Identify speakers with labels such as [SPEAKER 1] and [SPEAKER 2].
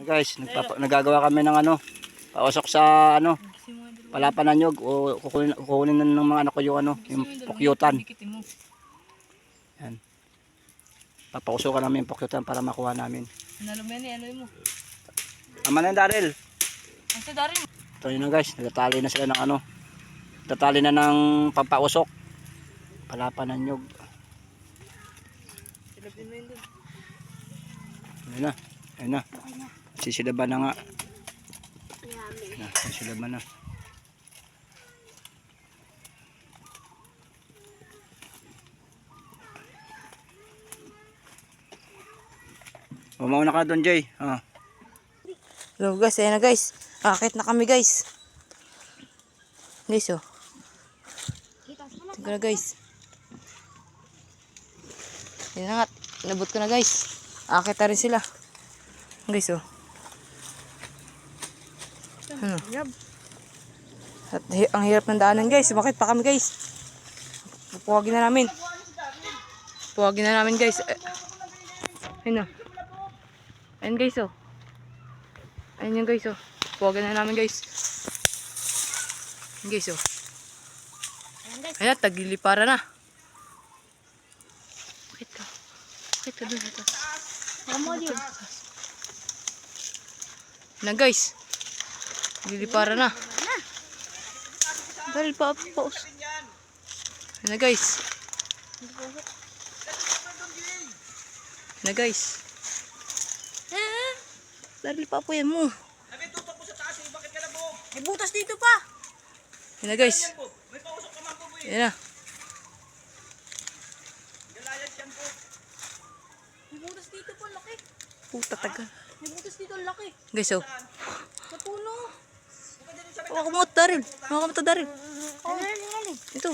[SPEAKER 1] Guys, nagagawa kami ng ano, pausok sa ano, palapan ng nyug o kukunin ng mga anak ko yung ano, yung pukyutan. Yan. Papausokan namin yung pukyutan para makuha namin.
[SPEAKER 2] Ano mo?
[SPEAKER 1] Ama na yung Daryl.
[SPEAKER 2] Ang sa Daryl.
[SPEAKER 1] Ito yun na guys, nagtatali na sila ng ano, nagtatali na ng pampausok. Palapan ng nyug.
[SPEAKER 2] Silapin mo yun dun.
[SPEAKER 1] Ayun na, ayun na. Sisilaban na nga. Sisilaban na. Umauna ka doon, Jay.
[SPEAKER 2] Hello guys, ayan na guys. Akit na kami guys. Guys oh. Tignan na guys. Ayan na nga. Nabot ko na guys. Akit na rin sila. Guys oh. Ano? At ang hirap ng daanan guys. Bakit pa kami guys? Pupuwagin na namin. Pupuwagin na namin guys. Ayun oh. Ayun guys oh. Ayun yung guys oh. Pupuwagin na namin guys. Ayun guys oh. Ayan, tagilipara na. Bakit ka? Bakit ka doon ito? Na guys. Tagilipara na. Dahil paus. Ayan na guys. Ayan na guys. Dahil papuyan mo.
[SPEAKER 3] Nakitutok mo sa taas eh, bakit ka nabog?
[SPEAKER 2] May butas dito pa. Ayan na guys.
[SPEAKER 3] May pausok ka man po eh.
[SPEAKER 2] Ayan na.
[SPEAKER 3] Galayat yan po.
[SPEAKER 2] May butas dito po, laki. Puta taga. May butas dito, laki. Guys, oh. Sa puno. Hawakan mo ito, Daryl. Hawakan mo ito, Daryl. Ito.